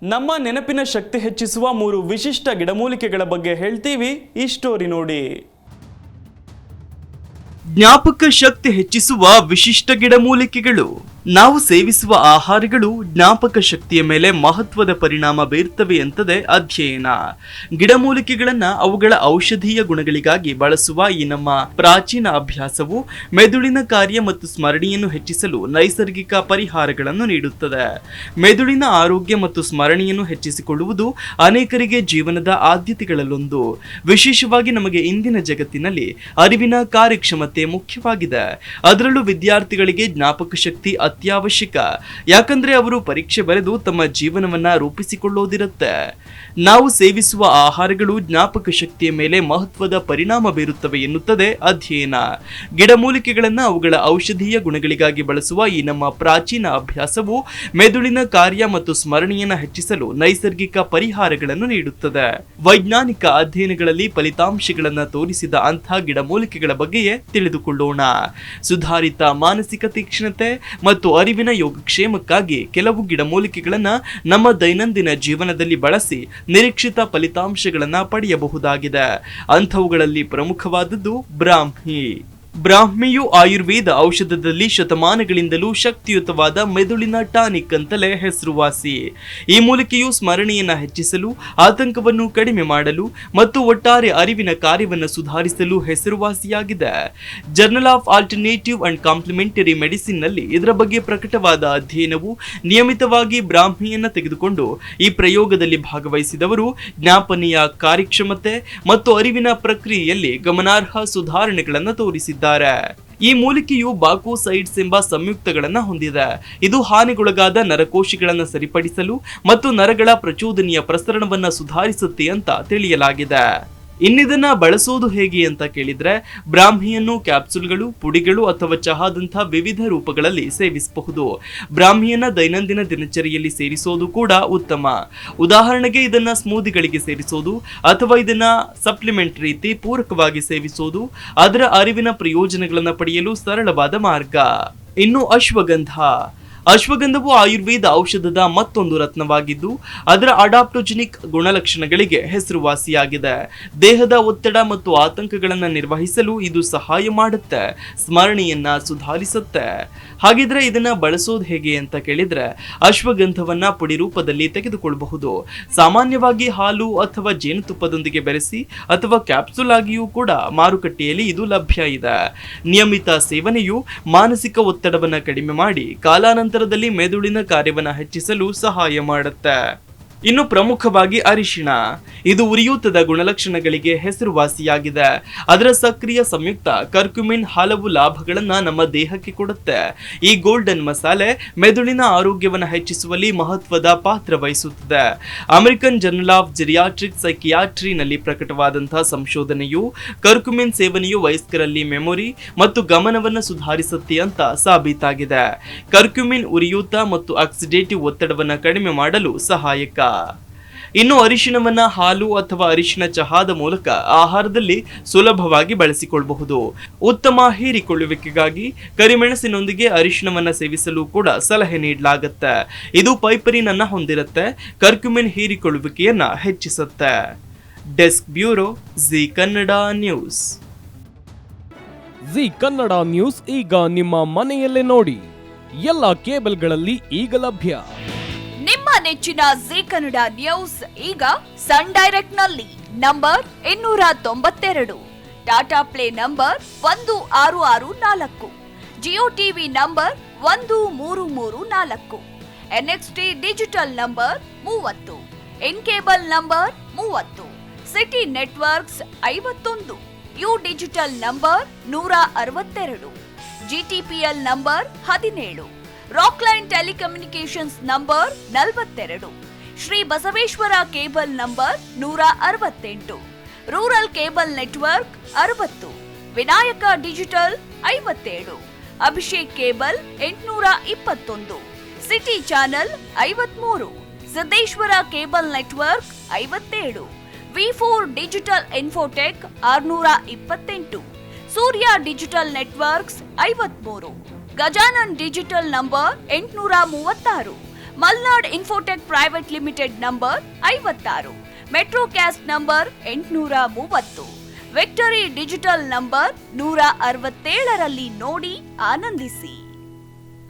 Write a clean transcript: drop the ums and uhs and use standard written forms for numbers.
ನಮ್ಮ ನೆನಪಿನ ಶಕ್ತಿ ಹೆಚ್ಚಿಸುವ 3 ವಿಶಿಷ್ಟ ಗಿಡಮೂಲಿಕೆಗಳ ಬಗ್ಗೆ ಹೇಳ್ತೀವಿ ಈ ಸ್ಟೋರಿ ನೋಡಿ. ಜ್ಞಾಪಕ ಶಕ್ತಿ ಹೆಚ್ಚಿಸುವ ವಿಶಿಷ್ಟ ಗಿಡಮೂಲಿಕೆಗಳು. ನಾವು ಸೇವಿಸುವ ಆಹಾರಗಳು ಜ್ಞಾಪಕ ಶಕ್ತಿಯ ಮೇಲೆ ಮಹತ್ವದ ಪರಿಣಾಮ ಬೀರುತ್ತವೆ ಎಂತದೆ ಅಧ್ಯಯನ. ಗಿಡಮೂಲಿಕೆಗಳನ್ನ ಅವುಗಳ ಔಷಧೀಯ ಗುಣಗಳಿಗಾಗಿ ಬಳಸುವ ಈ ನಮ್ಮ ಪ್ರಾಚೀನ ಅಭ್ಯಾಸವು ಮೆದುಳಿನ ಕಾರ್ಯ ಮತ್ತು ಸ್ಮರಣೆಯನ್ನು ಹೆಚ್ಚಿಸಲು ನೈಸರ್ಗಿಕ ಪರಿಹಾರಗಳನ್ನು ನೀಡುತ್ತದೆ. ಮೆದುಳಿನ ಆರೋಗ್ಯ ಮತ್ತು ಸ್ಮರಣೆಯನ್ನು ಹೆಚ್ಚಿಸಿಕೊಳ್ಳುವುದು ಅನೇಕರಿಗೆ ಜೀವನದ ಆದ್ಯತೆಗಳಲ್ಲೊಂದು. ವಿಶೇಷವಾಗಿ ನಮಗೆ ಇಂದಿನ ಜಗತ್ತಿನಲ್ಲಿ ಅರಿವಿನ ಕಾರ್ಯಕ್ಷಮತೆ ಮುಖ್ಯವಾಗಿದೆ. ಅದರಲ್ಲೂ ವಿದ್ಯಾರ್ಥಿಗಳಿಗೆ ಜ್ಞಾಪಕ ಶಕ್ತಿ ಅತ್ಯವಶ್ಯಕ. ಯಾಕಂದ್ರೆ ಅವರು ಪರೀಕ್ಷೆ ಬರೆದು ತಮ್ಮ ಜೀವನವನ್ನ ರೂಪಿಸಿಕೊಳ್ಳೋದಿರುತ್ತೆ. ನಾವು ಸೇವಿಸುವ ಆಹಾರಗಳು ಜ್ಞಾಪಕ ಶಕ್ತಿಯ ಮೇಲೆ ಮಹತ್ವದ ಪರಿಣಾಮ ಬೀರುತ್ತವೆ ಎನ್ನುತ್ತದೆ ಅಧ್ಯಯನ. ಗಿಡಮೂಲಿಕೆಗಳನ್ನು ಅವುಗಳ ಔಷಧೀಯ ಗುಣಗಳಿಗಾಗಿ ಬಳಸುವ ಈ ನಮ್ಮ ಪ್ರಾಚೀನ ಅಭ್ಯಾಸವು ಮೆದುಳಿನ ಕಾರ್ಯ ಮತ್ತು ಸ್ಮರಣೆಯನ್ನು ಹೆಚ್ಚಿಸಲು ನೈಸರ್ಗಿಕ ಪರಿಹಾರಗಳನ್ನು ನೀಡುತ್ತದೆ. ವೈಜ್ಞಾನಿಕ ಅಧ್ಯಯನಗಳಲ್ಲಿ ಫಲಿತಾಂಶಗಳನ್ನು ತೋರಿಸಿದ ಅಂಥ ಗಿಡಮೂಲಿಕೆಗಳ ಬಗ್ಗೆಯೇ ತಿಳಿದುಕೊಳ್ಳೋಣ. ಸುಧಾರಿತ ಮಾನಸಿಕ ತೀಕ್ಷ್ಣತೆ ಮತ್ತು ಅರಿವಿನ ಯೋಗಕ್ಷೇಮಕ್ಕಾಗಿ ಕೆಲವು ಗಿಡಮೂಲಿಕೆಗಳನ್ನು ನಮ್ಮ ದೈನಂದಿನ ಜೀವನದಲ್ಲಿ ಬಳಸಿ ನಿರೀಕ್ಷಿತ ಫಲಿತಾಂಶಗಳನ್ನು ಪಡೆಯಬಹುದಾಗಿದೆ. ಅಂಥವುಗಳಲ್ಲಿ ಪ್ರಮುಖವಾದದ್ದು ಬ್ರಾಹ್ಮಿ. ಬ್ರಾಹ್ಮಿಯು ಆಯುರ್ವೇದ ಔಷಧದಲ್ಲಿ ಶತಮಾನಗಳಿಂದಲೂ ಶಕ್ತಿಯುತವಾದ ಮೆದುಳಿನ ಟಾನಿಕ್ ಅಂತಲೇ ಹೆಸರುವಾಸಿ. ಈ ಮೂಲಿಕೆಯು ಸ್ಮರಣೆಯನ್ನು ಹೆಚ್ಚಿಸಲು, ಆತಂಕವನ್ನು ಕಡಿಮೆ ಮಾಡಲು ಮತ್ತು ಒಟ್ಟಾರೆ ಅರಿವಿನ ಕಾರ್ಯವನ್ನು ಸುಧಾರಿಸಲು ಹೆಸರುವಾಸಿಯಾಗಿದೆ. Journal of alternative and complementary medicine ನಲ್ಲಿ ಇದರ ಬಗ್ಗೆ ಪ್ರಕಟವಾದ ಅಧ್ಯಯನವು ನಿಯಮಿತವಾಗಿ ಬ್ರಾಹ್ಮಿಯನ್ನು ತೆಗೆದುಕೊಂಡು ಈ ಪ್ರಯೋಗದಲ್ಲಿ ಭಾಗವಹಿಸಿದವರು ಜ್ಞಾಪನೆಯ ಕಾರ್ಯಕ್ಷಮತೆ ಮತ್ತು ಅರಿವಿನ ಪ್ರಕ್ರಿಯೆಯಲ್ಲಿ ಗಮನಾರ್ಹ ಸುಧಾರಣೆಗಳನ್ನು ತೋರಿಸಿದ್ದಾರೆ. ಈ ಮೂಲಿಕೆಯು ಬಾಕೋಸೈಡ್ಸ್ ಎಂಬ ಸಂಯುಕ್ತಗಳನ್ನು ಹೊಂದಿದೆ. ಇದು ಹಾನಿಗೊಳಗಾದ ನರಕೋಶಗಳನ್ನು ಸರಿಪಡಿಸಲು ಮತ್ತು ನರಗಳ ಪ್ರಚೋದನೆಯ ಪ್ರಸರಣವನ್ನು ಸುಧಾರಿಸುತ್ತೆ ಅಂತ ತಿಳಿಯಲಾಗಿದೆ. ಇನ್ನಿದನ್ನ ಬಳಸೋದು ಹೇಗೆ ಅಂತ ಕೇಳಿದ್ರೆ, ಬ್ರಾಹ್ಮಿಯನ್ನು ಕ್ಯಾಪ್ಸುಲ್ಗಳು, ಪುಡಿಗಳು ಅಥವಾ ಚಹಾದಂಥ ವಿವಿಧ ರೂಪಗಳಲ್ಲಿ ಸೇವಿಸಬಹುದು. ಬ್ರಾಹ್ಮಿಯನ್ನ ದೈನಂದಿನ ದಿನಚರಿಯಲ್ಲಿ ಸೇರಿಸೋದು ಕೂಡ ಉತ್ತಮ. ಉದಾಹರಣೆಗೆ ಇದನ್ನ ಸ್ಮೂದಿಗಳಿಗೆ ಸೇರಿಸೋದು ಅಥವಾ ಇದನ್ನ ಸಪ್ಲಿಮೆಂಟ್ ರೀತಿ ಪೂರಕವಾಗಿ ಸೇವಿಸೋದು ಅದರ ಅರಿವಿನ ಪ್ರಯೋಜನಗಳನ್ನು ಪಡೆಯಲು ಸರಳವಾದ ಮಾರ್ಗ. ಇನ್ನು ಅಶ್ವಗಂಧವು ಆಯುರ್ವೇದ ಔಷಧದ ಮತ್ತೊಂದು ರತ್ನವಾಗಿದ್ದು ಅದರ ಅಡಾಪ್ಟೋಜೆನಿಕ್ ಗುಣಲಕ್ಷಣಗಳಿಗೆ ಹೆಸರುವಾಸಿಯಾಗಿದೆ. ದೇಹದ ಒತ್ತಡ ಮತ್ತು ಆತಂಕಗಳನ್ನು ನಿರ್ವಹಿಸಲು ಇದು ಸಹಾಯ ಮಾಡುತ್ತೆ, ಸ್ಮರಣೆಯನ್ನ ಸುಧಾರಿಸುತ್ತೆ. ಹಾಗಿದ್ರೆ ಇದನ್ನ ಬಳಸೋದು ಹೇಗೆ ಅಂತ ಕೇಳಿದ್ರೆ, ಅಶ್ವಗಂಧವನ್ನ ಪುಡಿ ರೂಪದಲ್ಲಿ ತೆಗೆದುಕೊಳ್ಳಬಹುದು. ಸಾಮಾನ್ಯವಾಗಿ ಹಾಲು ಅಥವಾ ಜೇನುತುಪ್ಪದೊಂದಿಗೆ ಬೆರೆಸಿ ಅಥವಾ ಕ್ಯಾಪ್ಸುಲ್ ಆಗಿಯೂ ಕೂಡ ಮಾರುಕಟ್ಟೆಯಲ್ಲಿ ಇದು ಲಭ್ಯ ಇದೆ. ನಿಯಮಿತ ಸೇವನೆಯು ಮಾನಸಿಕ ಒತ್ತಡವನ್ನು ಕಡಿಮೆ ಮಾಡಿ ಕಾಲಾನಂತರ ಮೆದುಳಿನ ಕಾರ್ಯವನ್ನು ಹೆಚ್ಚಿಸಲು ಸಹಾಯ ಮಾಡುತ್ತೆ. ಇನ್ನು ಪ್ರಮುಖವಾಗಿ ಅರಿಶಿಣ. ಇದು ಉರಿಯೂತದ ಗುಣಲಕ್ಷಣಗಳಿಗೆ ಹೆಸರುವಾಸಿಯಾಗಿದೆ. ಅದರ ಸಕ್ರಿಯ ಸಂಯುಕ್ತ ಕರ್ಕ್ಯುಮಿನ್ ಹಲವು ಲಾಭಗಳನ್ನ ನಮ್ಮ ದೇಹಕ್ಕೆ ಕೊಡುತ್ತೆ. ಈ ಗೋಲ್ಡನ್ ಮಸಾಲೆ ಮೆದುಳಿನ ಆರೋಗ್ಯವನ್ನು ಹೆಚ್ಚಿಸುವಲ್ಲಿ ಮಹತ್ವದ ಪಾತ್ರ ವಹಿಸುತ್ತದೆ. American journal of geriatric psychiatry ನಲ್ಲಿ ಪ್ರಕಟವಾದಂತಹ ಸಂಶೋಧನೆಯು ಕರ್ಕ್ಯುಮಿನ್ ಸೇವನೆಯು ವಯಸ್ಕರಲ್ಲಿ ಮೆಮೊರಿ ಮತ್ತು ಗಮನವನ್ನು ಸುಧಾರಿಸುತ್ತೆ ಅಂತ ಸಾಬೀತಾಗಿದೆ. ಕರ್ಕ್ಯುಮಿನ್ ಉರಿಯೂತ ಮತ್ತು ಆಕ್ಸಿಡೇಟಿವ್ ಒತ್ತಡವನ್ನು ಕಡಿಮೆ ಮಾಡಲು ಸಹಾಯಕ. ಇನ್ನು ಅರಿಶಿಣವನ್ನ ಹಾಲು ಅಥವಾ ಅರಿಶಿಣ ಚಹಾದ ಮೂಲಕ ಆಹಾರದಲ್ಲಿ ಸುಲಭವಾಗಿ ಬಳಸಿಕೊಳ್ಳಬಹುದು. ಉತ್ತಮ ಹೀರಿಕೊಳ್ಳುವಿಕೆಗಾಗಿ ಕರಿಮೆಣಸಿನೊಂದಿಗೆ ಅರಿಶಿಣವನ್ನ ಸೇವಿಸಲು ಕೂಡ ಸಲಹೆ ನೀಡಲಾಗುತ್ತೆ. ಇದು ಪೈಪರಿನ್ ಅನ್ನ ಹೊಂದಿರುತ್ತೆ, ಕರ್ಕ್ಯುಮಿನ್ ಹೀರಿಕೊಳ್ಳುವಿಕೆಯನ್ನ ಹೆಚ್ಚಿಸುತ್ತೆ. Desk bureau, G Kannada news. G Kannada news ಈಗ ನಿಮ್ಮ ಮನೆಯಲ್ಲೇ ನೋಡಿ. ಎಲ್ಲ ಕೇಬಲ್ಗಳಲ್ಲಿ ಈಗ ಲಭ್ಯ. ನಿಮ್ಮ ನೆಚ್ಚಿನ ಜಿ ಕನ್ನಡ ನ್ಯೂಸ್ ಈಗ ಸನ್ ಡೈರೆಕ್ಟ್ ನಲ್ಲಿ number 292, Tata Play number 1664, Jio TV number 1334, NXT digital number 30, in cable number 30, city networks 51, U digital number 162, GTPL number 17, Rockline telecommunications number 42, Shri Basaveshwara cable number 168, rural cable network 60, Vinayaka digital 57, Abhishek cable 821, city channel 53, Siddeshwara cable network 57, ವಿ4 digital infotech 628, Surya digital networks 53, Gajanan digital number 836, Malnad infotech private limited number 56, Metrocast number 830, victory digital number 167ರಲ್ಲಿ ನೋಡಿ ಆನಂದಿಸಿ.